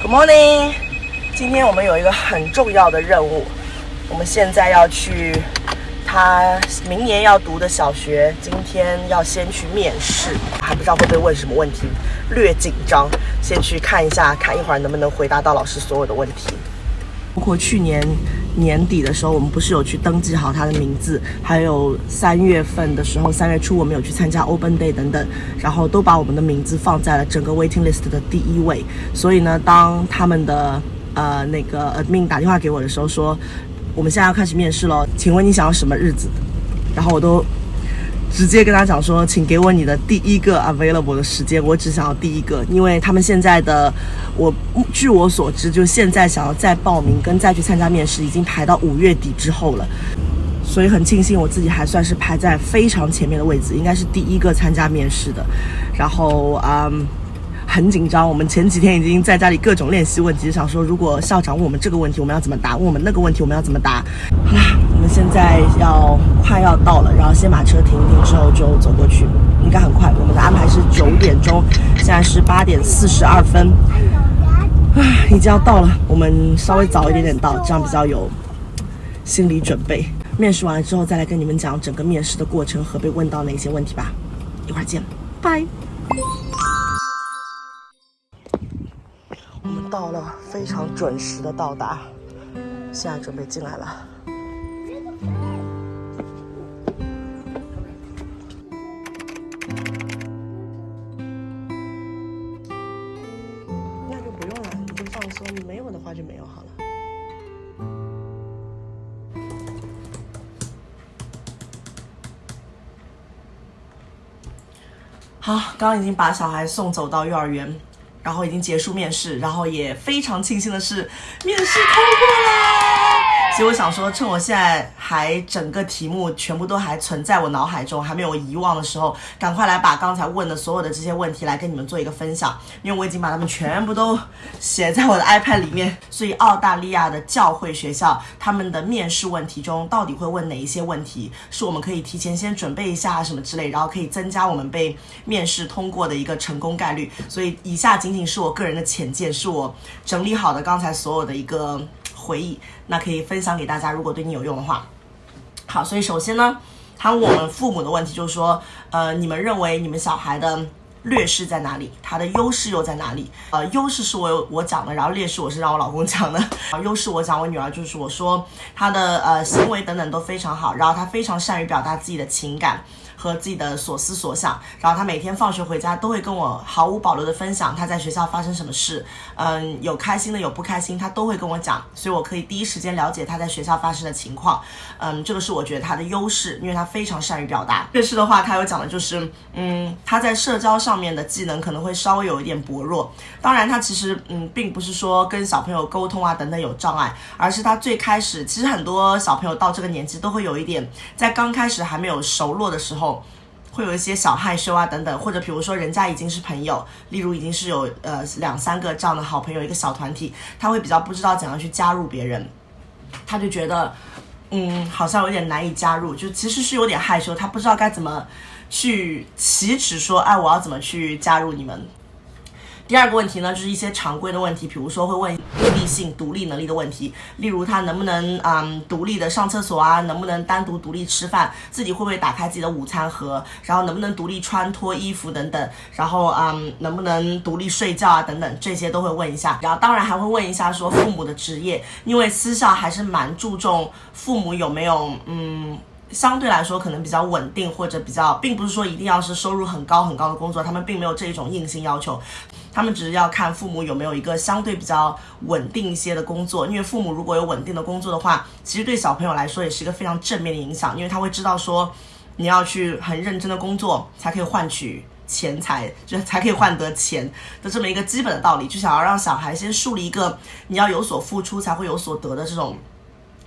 Good morning， 今天我们有一个很重要的任务，我们现在要去他明年要读的小学，今天要先去面试，还不知道会被问什么问题，略紧张，先去看一下，看一会儿能不能回答到老师所有的问题。包括去年年底的时候，我们不是有去登记好他的名字，还有3月份的时候，3月初我们有去参加 Open Day 等等，然后都把我们的名字放在了整个 waiting list 的第1位。所以呢，当他们的那个 admin 打电话给我的时候说，我们现在要开始面试咯，请问你想要什么日子？然后我都直接跟他讲说，请给我你的第一个 available 的时间，我只想要第一个，因为他们现在的据我所知，就现在想要再报名跟再去参加面试，已经排到5月底之后了。所以很庆幸我自己还算是排在非常前面的位置，应该是第一个参加面试的。然后很紧张，我们前几天已经在家里各种练习问题，想说如果校长问我们这个问题我们要怎么答，问我们那个问题我们要怎么答。好啦，我们现在快要到了，然后先把车停一停之后就走过去，应该很快。我们的安排是9点钟，现在是8点42分，已经要到了，我们稍微早一点点到，这样比较有心理准备。面试完了之后再来跟你们讲整个面试的过程和被问到哪些问题吧，一会儿见，拜。我们到了，非常准时的到达，现在准备进来了。那就不用了，你就放松，你没有的话就没有好了。好，刚刚已经把小孩送走到幼儿园，然后已经结束面试，然后也非常庆幸的是面试通过了。所以我想说，趁我现在还整个题目全部都还存在我脑海中，还没有遗忘的时候，赶快来把刚才问的所有的这些问题来跟你们做一个分享，因为我已经把它们全部都写在我的 iPad 里面。所以澳大利亚的教会学校他们的面试问题中到底会问哪一些问题，是我们可以提前先准备一下什么之类，然后可以增加我们被面试通过的一个成功概率。所以以下仅仅是我个人的浅见，是我整理好的刚才所有的一个回忆，那可以分享给大家，如果对你有用的话。好，所以首先呢，他问我们父母的问题就是说，你们认为你们小孩的劣势在哪里？他的优势又在哪里？优势是我讲的，然后劣势我是让我老公讲的。优势我讲我女儿，就是我说她的行为等等都非常好，然后她非常善于表达自己的情感和自己的所思所想，然后他每天放学回家都会跟我毫无保留的分享他在学校发生什么事，有开心的有不开心他都会跟我讲，所以我可以第一时间了解他在学校发生的情况，这个是我觉得他的优势，因为他非常善于表达。劣势的话他有讲的就是他在社交上面的技能可能会稍微有一点薄弱，当然他其实并不是说跟小朋友沟通啊等等有障碍，而是他最开始其实很多小朋友到这个年纪都会有一点在刚开始还没有熟络的时候会有一些小害羞啊等等，或者比如说人家已经是朋友，例如已经是有2-3个这样的好朋友，一个小团体，他会比较不知道怎样去加入别人，他就觉得好像有点难以加入，就其实是有点害羞，他不知道该怎么去启齿说我要怎么去加入你们。第二个问题呢，就是一些常规的问题，比如说会问独立性、独立能力的问题，例如他能不能独立的上厕所啊，能不能单独独立吃饭，自己会不会打开自己的午餐盒，然后能不能独立穿脱衣服等等，然后能不能独立睡觉啊等等，这些都会问一下。然后当然还会问一下说父母的职业，因为私校还是蛮注重父母有没有相对来说可能比较稳定，或者比较并不是说一定要是收入很高很高的工作，他们并没有这种硬性要求，他们只是要看父母有没有一个相对比较稳定一些的工作，因为父母如果有稳定的工作的话，其实对小朋友来说也是一个非常正面的影响，因为他会知道说你要去很认真的工作才可以换取钱财，就才可以换得钱的这么一个基本的道理，就想要让小孩先树立一个你要有所付出才会有所得的这种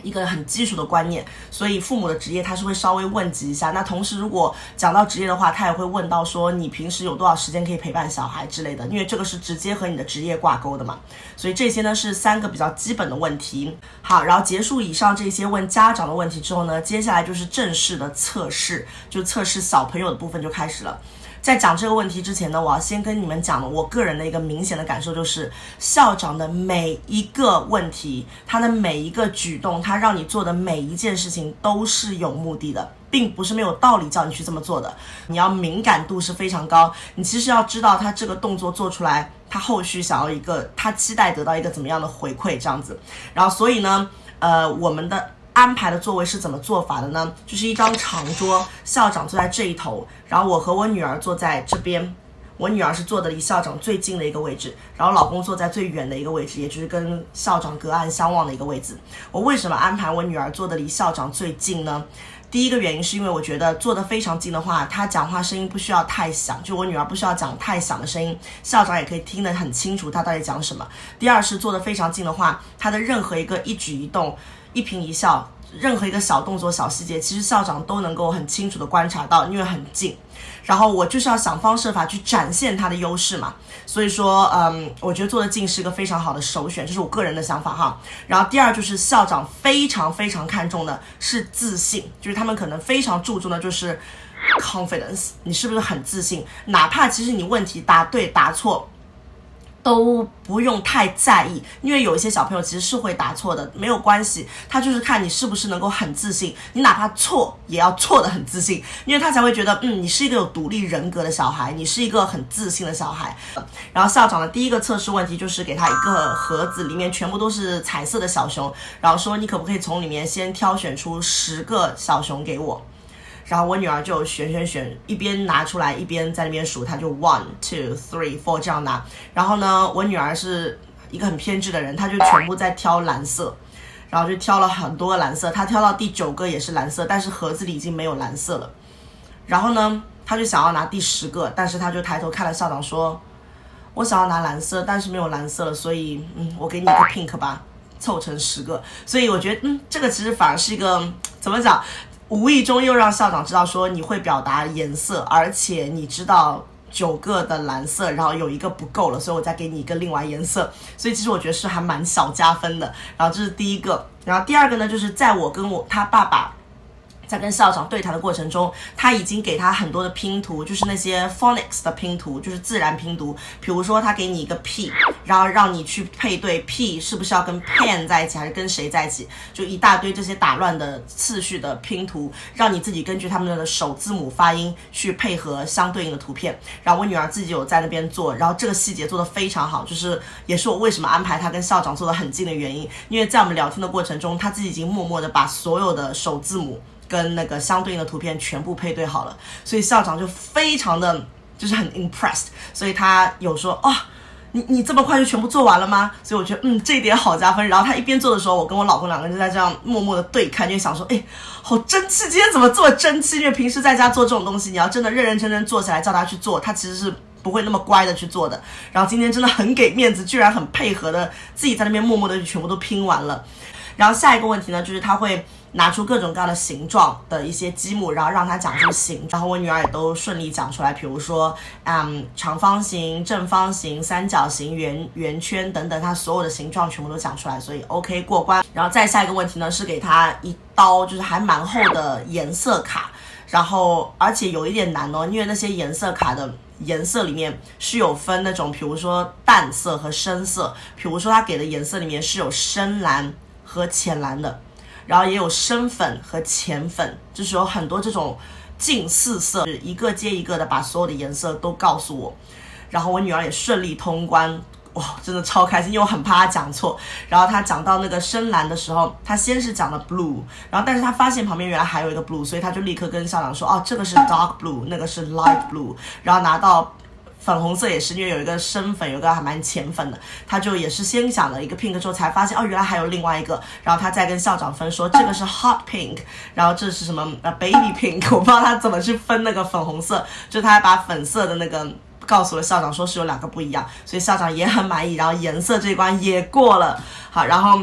一个很基础的观念，所以父母的职业他是会稍微问及一下。那同时如果讲到职业的话，他也会问到说你平时有多少时间可以陪伴小孩之类的，因为这个是直接和你的职业挂钩的嘛。所以这些呢是3个比较基本的问题。好，然后结束以上这些问家长的问题之后呢，接下来就是正式的测试，就测试小朋友的部分就开始了。在讲这个问题之前呢，我要先跟你们讲我个人的一个明显的感受，就是校长的每一个问题，他的每一个举动，他让你做的每一件事情都是有目的的，并不是没有道理叫你去这么做的。你要敏感度是非常高，你其实要知道他这个动作做出来，他后续想要一个，他期待得到一个怎么样的回馈这样子。然后所以呢，我们的安排的座位是怎么做法的呢？就是一张长桌，校长坐在这一头，然后我和我女儿坐在这边，我女儿是坐的离校长最近的一个位置，然后老公坐在最远的一个位置，也就是跟校长隔岸相望的一个位置。我为什么安排我女儿坐的离校长最近呢？第一个原因是因为我觉得坐得非常近的话，她讲话声音不需要太响，就我女儿不需要讲太响的声音，校长也可以听得很清楚她到底讲什么。第二是坐得非常近的话，她的任何一个一举一动、一颦一笑，任何一个小动作、小细节，其实校长都能够很清楚的观察到，因为很近。然后我就是要想方设法去展现他的优势嘛，所以说我觉得坐得近是一个非常好的首选，这是我个人的想法哈。然后第二就是校长非常非常看重的是自信，就是他们可能非常注重的就是 confidence， 你是不是很自信，哪怕其实你问题答对答错都不用太在意，因为有一些小朋友其实是会答错的，没有关系，他就是看你是不是能够很自信，你哪怕错也要错得很自信，因为他才会觉得你是一个有独立人格的小孩，你是一个很自信的小孩。然后校长的第一个测试问题就是给他一个盒子，里面全部都是彩色的小熊，然后说你可不可以从里面先挑选出10个小熊给我。然后我女儿就选，一边拿出来一边在那边数，她就 1 2 3 4这样拿。然后呢，我女儿是一个很偏执的人，她就全部在挑蓝色，然后就挑了很多个蓝色，她挑到第9个也是蓝色，但是盒子里已经没有蓝色了。然后呢，她就想要拿第10个，但是她就抬头看了校长说，我想要拿蓝色，但是没有蓝色了，所以我给你一个 pink 吧，凑成10个。所以我觉得这个其实反而是一个怎么讲，无意中又让校长知道说你会表达颜色，而且你知道9个的蓝色，然后有一个不够了，所以我再给你一个另外颜色。所以其实我觉得是还蛮小加分的。然后这是第一个。然后第二个呢，就是在我跟他爸爸在跟校长对谈的过程中，他已经给他很多的拼图，就是那些 phonics 的拼图，就是自然拼图。比如说他给你一个 P， 然后让你去配对 P 是不是要跟 pen 在一起，还是跟谁在一起，就一大堆这些打乱的次序的拼图，让你自己根据他们的首字母发音去配合相对应的图片。然后我女儿自己有在那边做，然后这个细节做得非常好，就是也是我为什么安排她跟校长坐得很近的原因，因为在我们聊天的过程中，她自己已经默默的把所有的首字母跟那个相对应的图片全部配对好了，所以校长就非常的就是很 impressed， 所以他有说你这么快就全部做完了吗？所以我觉得这一点好加分。然后他一边做的时候，我跟我老公两个人就在这样默默的对看，就想说好争气，今天怎么这么争气？因为平时在家做这种东西，你要真的认认真真做起来叫他去做，他其实是不会那么乖的去做的。然后今天真的很给面子，居然很配合的自己在那边默默的全部都拼完了。然后下一个问题呢，就是他会拿出各种各样的形状的一些积木，然后让他讲出形，然后我女儿也都顺利讲出来，比如说长方形、正方形、三角形、圆圈等等，他所有的形状全部都讲出来，所以 OK 过关。然后再下一个问题呢，是给他一刀就是还蛮厚的颜色卡，然后而且有一点难因为那些颜色卡的颜色里面是有分那种，比如说淡色和深色，比如说他给的颜色里面是有深蓝和浅蓝的，然后也有深粉和浅粉，就是有很多这种近似色，一个接一个的把所有的颜色都告诉我。然后我女儿也顺利通关，哇，真的超开心，因为我很怕她讲错。然后她讲到那个深蓝的时候，她先是讲了 blue， 然后但是她发现旁边原来还有一个 blue， 所以她就立刻跟校长说这个是 dark blue， 那个是 light blue。然后拿到粉红色也是，因为有一个深粉，有一个还蛮浅粉的，他就也是先讲了一个 pink 之后才发现原来还有另外一个，然后他再跟校长分说这个是 hot pink， 然后这是什么baby pink， 我不知道他怎么去分那个粉红色，就他还把粉色的那个告诉了校长，说是有2个不一样，所以校长也很满意，然后颜色这一关也过了。好，然后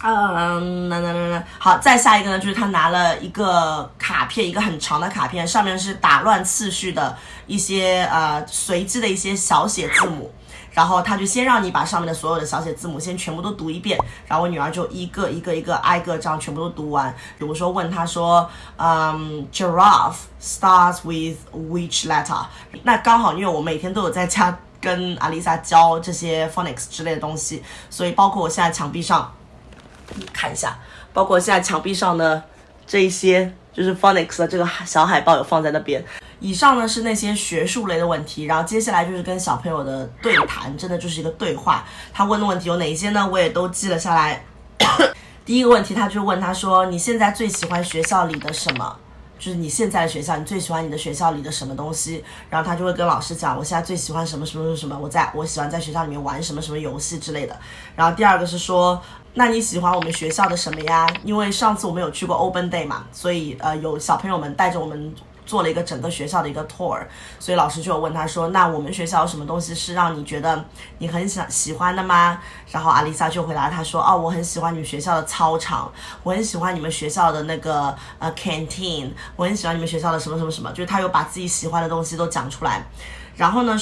好，再下一个呢，就是他拿了一个卡片，一个很长的卡片，上面是打乱次序的一些随机的一些小写字母，然后他就先让你把上面的所有的小写字母先全部都读一遍，然后我女儿就一个一个一个挨个这样全部都读完。比如说问她说giraffe starts with which letter， 那刚好因为我每天都有在家跟阿丽萨教这些 phonics 之类的东西，所以包括我现在墙壁上看一下，包括现在墙壁上的这一些就是 phonics 的这个小海报有放在那边。以上呢是那些学术类的问题，然后接下来就是跟小朋友的对谈，真的就是一个对话。他问的问题有哪些呢？我也都记了下来。第一个问题，他就问他说：“你现在最喜欢学校里的什么？就是你现在的学校，你最喜欢你的学校里的什么东西？”然后他就会跟老师讲：“我现在最喜欢什么什么什么，我喜欢在学校里面玩什么什么游戏之类的。”然后第二个是说：“那你喜欢我们学校的什么呀？”因为上次我们有去过 Open Day 嘛，所以有小朋友们带着我们做了一个整个学校的一个 tour， 所以老师就有问他说：“那我们学校有什么东西是让你觉得你很喜欢的吗？”然后阿丽萨就回答他说：“哦，我很喜欢你们学校的操场，我很喜欢你们学校的那个canteen， 我很喜欢你们学校的什么什么什么。”就是他有把自己喜欢的东西都讲出来。然后呢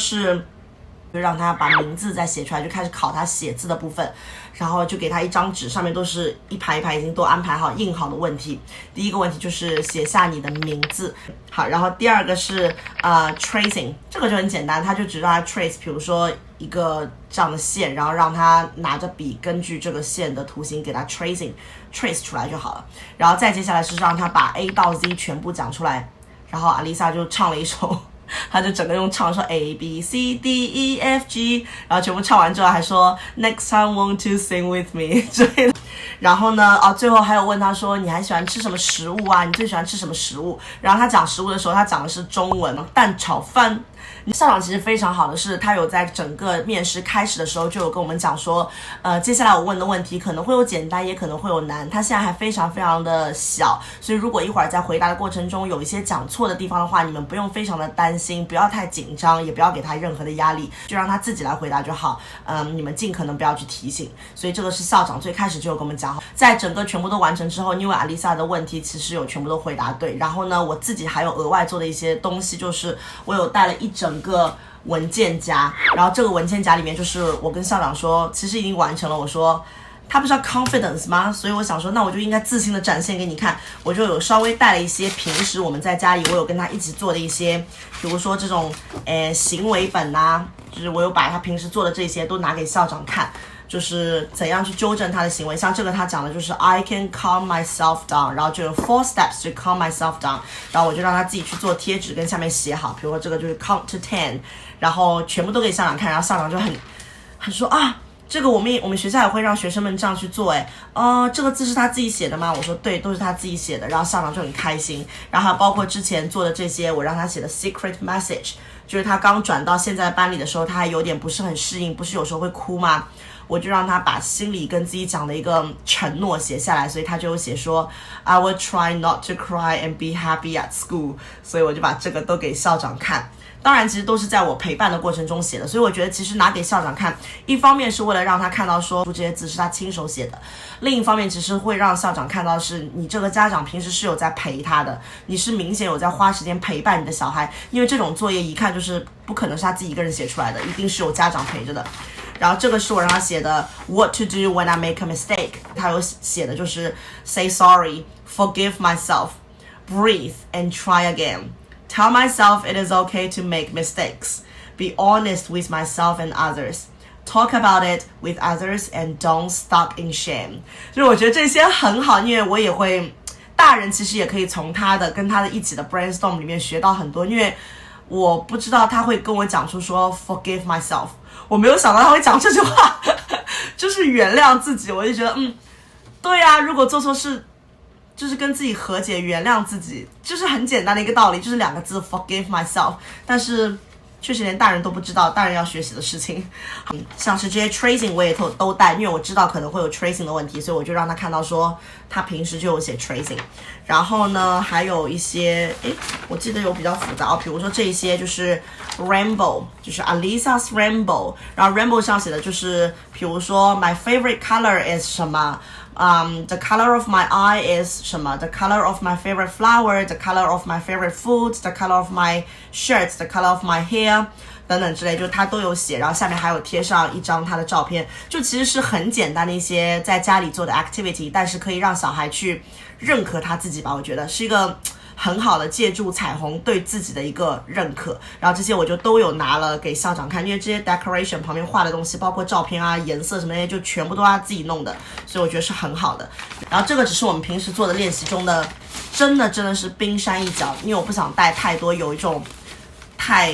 就让他把名字再写出来，就开始考他写字的部分，然后就给他一张纸，上面都是一排一排已经都安排好印好的问题。第一个问题就是写下你的名字，好，然后第二个是tracing， 这个就很简单，他就只让他 trace， 比如说一个这样的线，然后让他拿着笔根据这个线的图形给他 trace 出来就好了。然后再接下来是让他把 A 到 Z 全部讲出来，然后阿丽萨就唱了一首。他就整个用唱说 A B C D E F G， 然后全部唱完之后还说 Next time won't you sing with me 之类的。然后呢最后还有问他说你还喜欢吃什么食物啊？你最喜欢吃什么食物？然后他讲食物的时候，他讲的是中文蛋炒饭。校长其实非常好的是，他有在整个面试开始的时候就有跟我们讲说，接下来我问的问题可能会有简单，也可能会有难。他现在还非常非常的小，所以如果一会儿在回答的过程中有一些讲错的地方的话，你们不用非常的担心，不要太紧张，也不要给他任何的压力，就让他自己来回答就好。你们尽可能不要去提醒。所以这个是校长最开始就有跟我们讲好，在整个全部都完成之后，因为阿丽萨的问题其实有全部都回答对，然后呢，我自己还有额外做的一些东西，就是我有带了一整个文件夹，然后这个文件夹里面就是我跟校长说其实已经完成了，我说他不是要 confidence 吗？所以我想说那我就应该自信的展现给你看，我就有稍微带了一些平时我们在家里我有跟他一起做的一些，比如说这种行为本啊，就是我有把他平时做的这些都拿给校长看，就是怎样去纠正他的行为。像这个他讲的就是 I can calm myself down， 然后就有 4 steps to calm myself down， 然后我就让他自己去做贴纸跟下面写好，比如说这个就是 count to 10， 然后全部都给校长看，然后校长就很说这个我们学校也会让学生们这样去做这个字是他自己写的吗？我说对，都是他自己写的，然后校长就很开心。然后还包括之前做的这些我让他写的 secret message， 就是他刚转到现在班里的时候他还有点不是很适应，不是有时候会哭吗？我就让他把心里跟自己讲的一个承诺写下来，所以他就有写说 I will try not to cry and be happy at school， 所以我就把这个都给校长看。当然其实都是在我陪伴的过程中写的，所以我觉得其实拿给校长看，一方面是为了让他看到说这些字是他亲手写的，另一方面其实会让校长看到是你这个家长平时是有在陪他的，你是明显有在花时间陪伴你的小孩，因为这种作业一看就是不可能是他自己一个人写出来的，一定是有家长陪着的。然后这个是我让他写的 What to do when I make a mistake， 他有写的就是 Say sorry, forgive myself, breathe and try again，Tell myself it is okay to make mistakes. Be honest with myself and others. Talk about it with others and don't stuck in shame. 就是我觉得这些很好，因为我也会，大人其实也可以从跟他的一起的 brainstorm 里面学到很多，因为我不知道他会跟我讲出说 forgive myself， 我没有想到他会讲这句话，就是原谅自己，我就觉得对啊，如果做错事就是跟自己和解，原谅自己，就是很简单的一个道理，就是2个字 forgive myself， 但是确实连大人都不知道，大人要学习的事情。像是这些 tracing 我也都带，因为我知道可能会有 tracing 的问题，所以我就让他看到说他平时就有写 tracing。然后呢还有一些我记得有比较复杂比如说这一些就是 rainbow， 就是 Alisa's rainbow， 然后 rainbow 上写的就是比如说 my favorite color is 什么 The color of my eye is 什么 The color of my favorite flower, the color of my favorite food, the color of my shirt, the color of my hair 等等之类，就他都有写，然后下面还有贴上一张他的照片，就其实是很简单的一些在家里做的 activity， 但是可以让小孩去认可他自己吧，我觉得是一个很好的借助彩虹对自己的一个认可。然后这些我就都有拿了给校长看，因为这些 decoration 旁边画的东西，包括照片啊、颜色什么那些，就全部都是他自己弄的，所以我觉得是很好的。然后这个只是我们平时做的练习中的，真的是冰山一角，因为我不想带太多，有一种太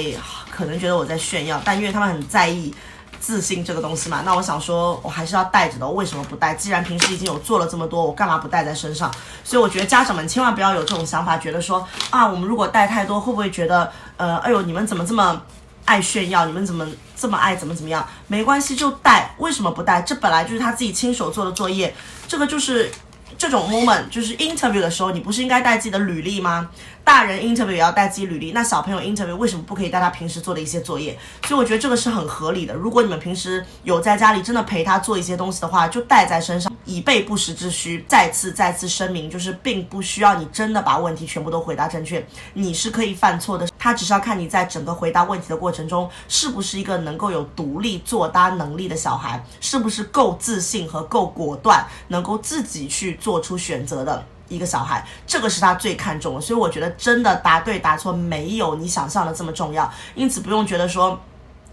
可能觉得我在炫耀，但因为他们很在意自信这个东西嘛，那我想说我还是要带着的，我为什么不带？既然平时已经有做了这么多，我干嘛不带在身上？所以我觉得家长们千万不要有这种想法，觉得说啊，我们如果带太多，会不会觉得哎呦，你们怎么这么爱炫耀，你们怎么这么爱怎么样？没关系，就带，为什么不带？这本来就是他自己亲手做的作业，这个就是这种 moment， 就是 interview 的时候，你不是应该带自己的履历吗？大人 interview 也要带自己履历，那小朋友 interview 为什么不可以带他平时做的一些作业？所以我觉得这个是很合理的。如果你们平时有在家里真的陪他做一些东西的话，就带在身上，以备不时之需。再次声明，就是并不需要你真的把问题全部都回答正确，你是可以犯错的。他只是要看你在整个回答问题的过程中，是不是一个能够有独立作答能力的小孩，是不是够自信和够果断，能够自己去做出选择的一个小孩，这个是他最看重的。所以我觉得真的答对答错没有你想象的这么重要，因此不用觉得说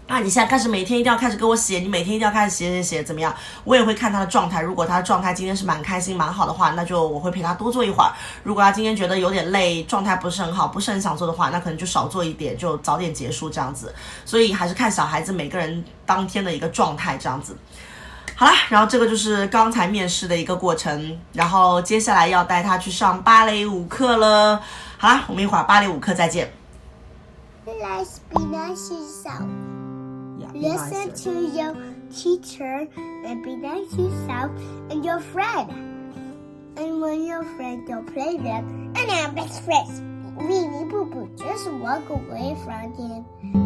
啊，你现在开始每天一定要开始给我写，你每天一定要开始写怎么样？我也会看他的状态，如果他的状态今天是蛮开心蛮好的话，那就我会陪他多做一会儿。如果他今天觉得有点累，状态不是很好，不是很想做的话，那可能就少做一点，就早点结束这样子。所以还是看小孩子每个人当天的一个状态这样子。好啦，然后这个就是刚才面试的一个过程，然后接下来要带他去上芭蕾舞课了。好啦，我们一会儿芭蕾舞课再见。 Let's be nice to yourself. Listen to your teacher and be nice to yourself and your friend. And when your friend don't play them, and our best friends, Winnie Pooh Pooh, just walk away from him.